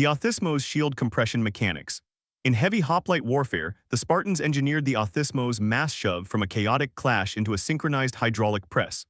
The Othismos shield compression mechanics. In heavy hoplite warfare, the Spartans engineered the Othismos mass shove from a chaotic clash into a synchronized hydraulic press.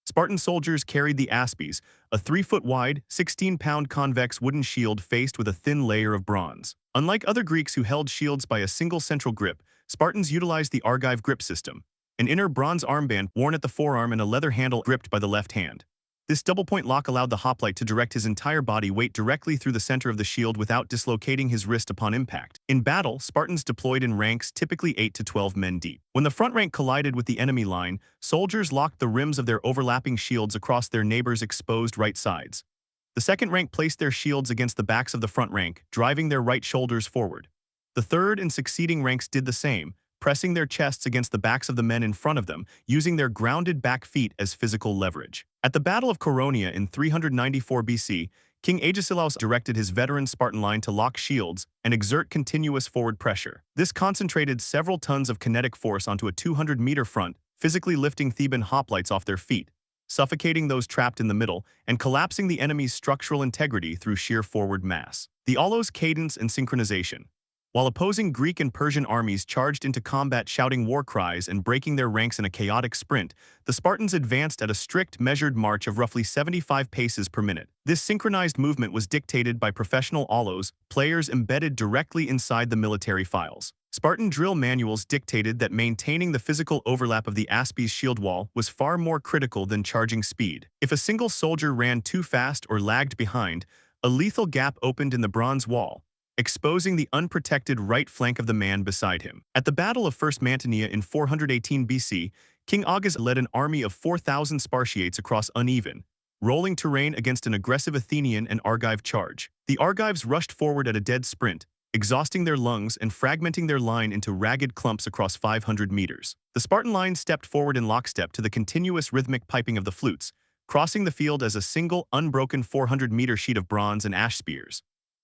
Spartan soldiers carried the aspes, a 3-foot-wide, 16-pound convex wooden shield faced with a thin layer of bronze. Unlike other Greeks who held shields by a single central grip, Spartans utilized the Argive grip system, an inner bronze armband worn at the forearm and a leather handle gripped by the left hand. This double-point lock allowed the hoplite to direct his entire body weight directly through the center of the shield without dislocating his wrist upon impact. In battle, Spartans deployed in ranks typically 8 to 12 men deep. When the front rank collided with the enemy line, soldiers locked the rims of their overlapping shields across their neighbors' exposed right sides. The second rank placed their shields against the backs of the front rank, driving their right shoulders forward. The third and succeeding ranks did the same, pressing their chests against the backs of the men in front of them, using their grounded back feet as physical leverage. At the Battle of Coronia in 394 BC, King Agesilaus directed his veteran Spartan line to lock shields and exert continuous forward pressure. This concentrated several tons of kinetic force onto a 200-meter front, physically lifting Theban hoplites off their feet, suffocating those trapped in the middle, and collapsing the enemy's structural integrity through sheer forward mass. The Aulos, Cadence, and Synchronization. While opposing Greek and Persian armies charged into combat shouting war cries and breaking their ranks in a chaotic sprint, the Spartans advanced at a strict, measured march of roughly 75 paces per minute. This synchronized movement was dictated by professional Aulos, players embedded directly inside the military files. Spartan drill manuals dictated that maintaining the physical overlap of the aspes shield wall was far more critical than charging speed. If a single soldier ran too fast or lagged behind, a lethal gap opened in the bronze wall, exposing the unprotected right flank of the man beside him. At the Battle of First Mantinea in 418 BC, King Augus led an army of 4,000 Spartiates across uneven, rolling terrain against an aggressive Athenian and Argive charge. The Argives rushed forward at a dead sprint, exhausting their lungs and fragmenting their line into ragged clumps across 500 meters. The Spartan line stepped forward in lockstep to the continuous rhythmic piping of the flutes, crossing the field as a single, unbroken 400-meter sheet of bronze and ash spears.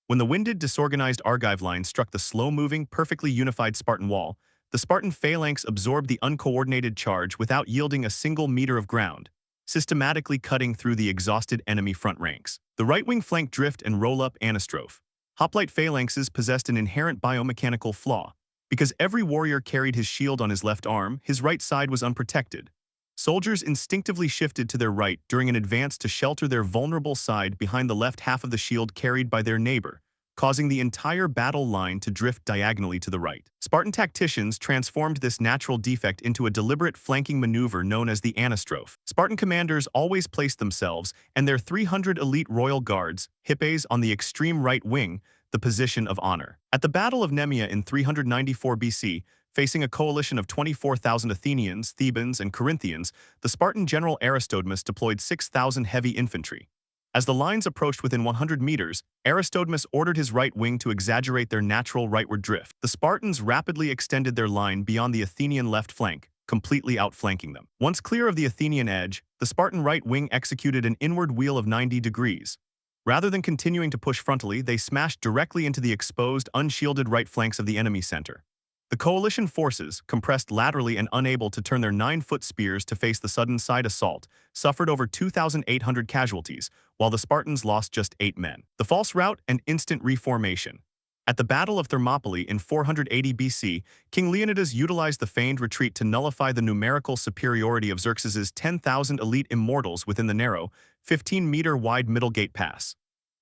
When the winded, disorganized Argive line struck the slow-moving, perfectly unified Spartan wall, the Spartan phalanx absorbed the uncoordinated charge without yielding a single meter of ground, systematically cutting through the exhausted enemy front ranks. The right-wing flank drift and roll-up Anastrofe. Hoplite phalanxes possessed an inherent biomechanical flaw. Because every warrior carried his shield on his left arm, his right side was unprotected. Soldiers instinctively shifted to their right during an advance to shelter their vulnerable side behind the left half of the shield carried by their neighbor, causing the entire battle line to drift diagonally to the right. Spartan tacticians transformed this natural defect into a deliberate flanking maneuver known as the Anastrofe. Spartan commanders always placed themselves and their 300 elite royal guards, hippes, on the extreme right wing, the position of honor. At the Battle of Nemea in 394 BC, facing a coalition of 24,000 Athenians, Thebans, and Corinthians, the Spartan general Aristodmus deployed 6,000 heavy infantry. As the lines approached within 100 meters, Aristodmus ordered his right wing to exaggerate their natural rightward drift. The Spartans rapidly extended their line beyond the Athenian left flank, completely outflanking them. Once clear of the Athenian edge, the Spartan right wing executed an inward wheel of 90 degrees. Rather than continuing to push frontally, they smashed directly into the exposed, unshielded right flanks of the enemy center. The coalition forces, compressed laterally and unable to turn their 9-foot spears to face the sudden side assault, suffered over 2,800 casualties, while the Spartans lost just 8 men. The false rout and instant reformation. At the Battle of Thermopylae in 480 BC, King Leonidas utilized the feigned retreat to nullify the numerical superiority of Xerxes's 10,000 elite immortals within the narrow, 15-meter-wide Middle Gate Pass.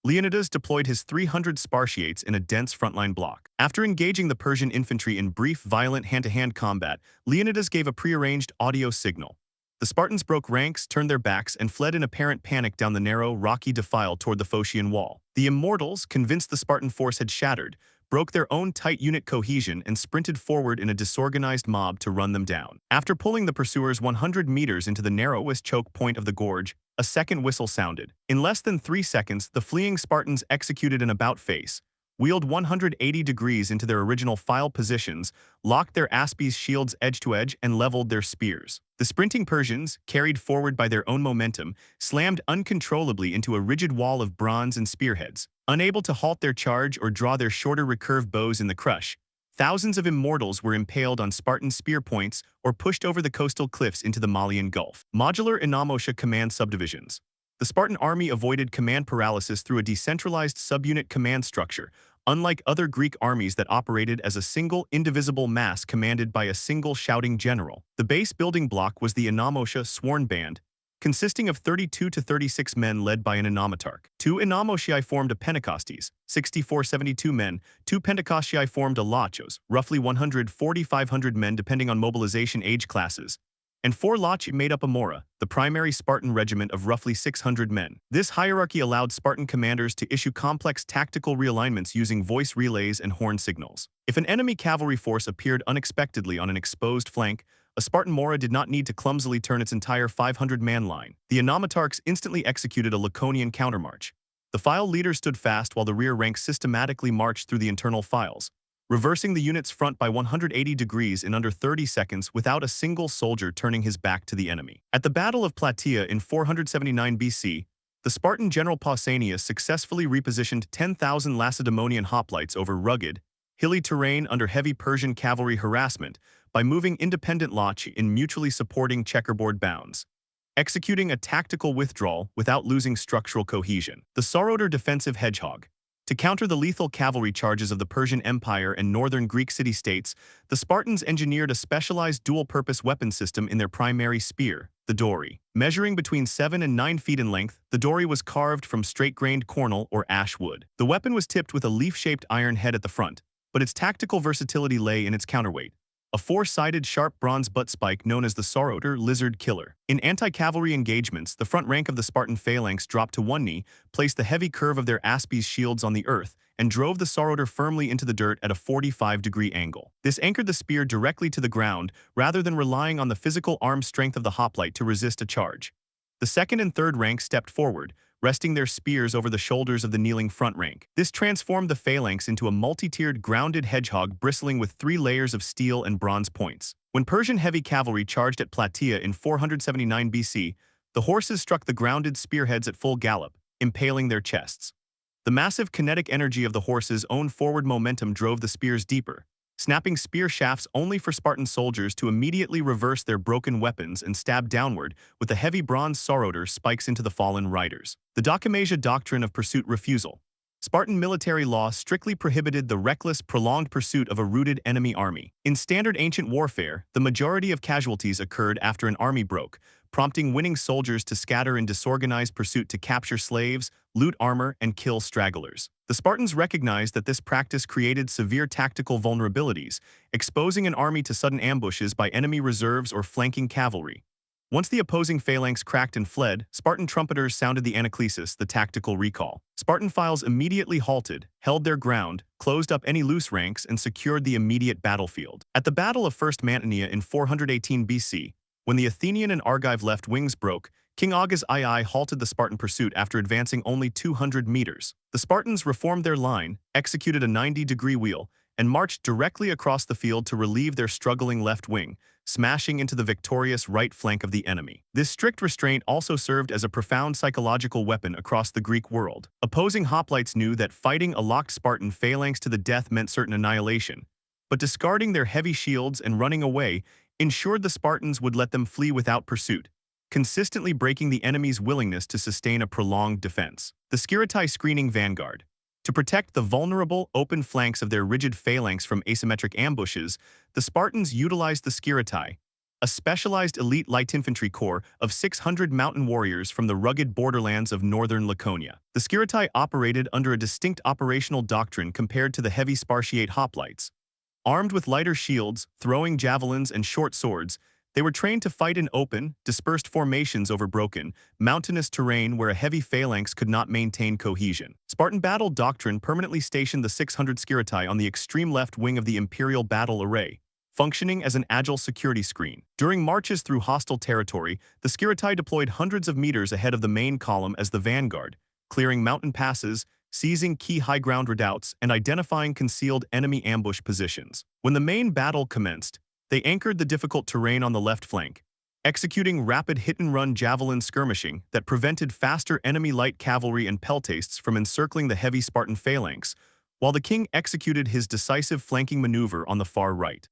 Leonidas deployed his 300 Spartiates in a dense frontline block. After engaging the Persian infantry in brief, violent hand-to-hand combat, Leonidas gave a prearranged audio signal. The Spartans broke ranks, turned their backs, and fled in apparent panic down the narrow, rocky defile toward the Phocian wall. The immortals, convinced the Spartan force had shattered, broke their own tight unit cohesion and sprinted forward in a disorganized mob to run them down. After pulling the pursuers 100 meters into the narrowest choke point of the gorge, a second whistle sounded. In less than 3 seconds, the fleeing Spartans executed an about-face, wheeled 180 degrees into their original file positions, locked their aspes shields edge to edge, and leveled their spears. The sprinting Persians, carried forward by their own momentum, slammed uncontrollably into a rigid wall of bronze and spearheads. Unable to halt their charge or draw their shorter recurved bows in the crush, thousands of immortals were impaled on Spartan spear points or pushed over the coastal cliffs into the Malian Gulf. Modular Enomotia command subdivisions. The Spartan army avoided command paralysis through a decentralized subunit command structure, unlike other Greek armies that operated as a single, indivisible mass commanded by a single shouting general. The base building block was the Enomotia sworn band, consisting of 32 to 36 men led by an Enomotarch. Two Enomotiae formed a Pentecostes, 64-72 men, two Pentecostii formed a Lachos, roughly 140-500 men depending on mobilization age classes, and four Lach made up a Mora, the primary Spartan regiment of roughly 600 men. This hierarchy allowed Spartan commanders to issue complex tactical realignments using voice relays and horn signals. If an enemy cavalry force appeared unexpectedly on an exposed flank, a Spartan Mora did not need to clumsily turn its entire 500-man line. The Enomotarchs instantly executed a Laconian countermarch. The file leader stood fast while the rear ranks systematically marched through the internal files, reversing the unit's front by 180 degrees in under 30 seconds without a single soldier turning his back to the enemy. At the Battle of Plataea in 479 BC, the Spartan general Pausanias successfully repositioned 10,000 Lacedaemonian hoplites over rugged, hilly terrain under heavy Persian cavalry harassment by moving independent Lach in mutually supporting checkerboard bounds, executing a tactical withdrawal without losing structural cohesion. The Sauroter defensive Hedgehog. To counter the lethal cavalry charges of the Persian Empire and northern Greek city-states, the Spartans engineered a specialized dual-purpose weapon system in their primary spear, the dory. Measuring between 7 and 9 feet in length, the dory was carved from straight-grained cornel or ash wood. The weapon was tipped with a leaf-shaped iron head at the front, but its tactical versatility lay in its counterweight, a four-sided sharp bronze butt spike known as the Sauroter lizard killer. In anti-cavalry engagements, the front rank of the Spartan phalanx dropped to one knee, placed the heavy curve of their aspes shields on the earth, and drove the Sauroter firmly into the dirt at a 45-degree angle. This anchored the spear directly to the ground, rather than relying on the physical arm strength of the hoplite to resist a charge. The second and third ranks stepped forward, resting their spears over the shoulders of the kneeling front rank. This transformed the phalanx into a multi-tiered grounded hedgehog bristling with 3 layers of steel and bronze points. When Persian heavy cavalry charged at Plataea in 479 BC, the horses struck the grounded spearheads at full gallop, impaling their chests. The massive kinetic energy of the horses' own forward momentum drove the spears deeper, snapping spear shafts only for Spartan soldiers to immediately reverse their broken weapons and stab downward with the heavy bronze Sauroter spikes into the fallen riders. The Dokimasia doctrine of pursuit refusal. Spartan military law strictly prohibited the reckless, prolonged pursuit of a routed enemy army. In standard ancient warfare, the majority of casualties occurred after an army broke, prompting winning soldiers to scatter in disorganized pursuit to capture slaves, loot armor, and kill stragglers. The Spartans recognized that this practice created severe tactical vulnerabilities, exposing an army to sudden ambushes by enemy reserves or flanking cavalry. Once the opposing phalanx cracked and fled, Spartan trumpeters sounded the anaclesis, the tactical recall. Spartan files immediately halted, held their ground, closed up any loose ranks, and secured the immediate battlefield. At the Battle of First Mantinea in 418 BC, when the Athenian and Argive left wings broke, King Augus II halted the Spartan pursuit after advancing only 200 meters. The Spartans reformed their line, executed a 90-degree wheel, and marched directly across the field to relieve their struggling left wing, smashing into the victorious right flank of the enemy. This strict restraint also served as a profound psychological weapon across the Greek world. Opposing hoplites knew that fighting a locked Spartan phalanx to the death meant certain annihilation, but discarding their heavy shields and running away ensured the Spartans would let them flee without pursuit, consistently breaking the enemy's willingness to sustain a prolonged defense. The Skiritai screening Vanguard. To protect the vulnerable, open flanks of their rigid phalanx from asymmetric ambushes, the Spartans utilized the Skiritai, a specialized elite light infantry corps of 600 mountain warriors from the rugged borderlands of northern Laconia. The Skiritai operated under a distinct operational doctrine compared to the heavy Spartiate hoplites. Armed with lighter shields, throwing javelins, and short swords, they were trained to fight in open, dispersed formations over broken, mountainous terrain where a heavy phalanx could not maintain cohesion. Spartan battle doctrine permanently stationed the 600 Skiritai on the extreme left wing of the imperial battle array, functioning as an agile security screen. During marches through hostile territory, the Skiritai deployed hundreds of meters ahead of the main column as the vanguard, clearing mountain passes, seizing key high ground redoubts, and identifying concealed enemy ambush positions. When the main battle commenced, they anchored the difficult terrain on the left flank, executing rapid hit-and-run javelin skirmishing that prevented faster enemy light cavalry and peltastes from encircling the heavy Spartan phalanx, while the king executed his decisive flanking maneuver on the far right.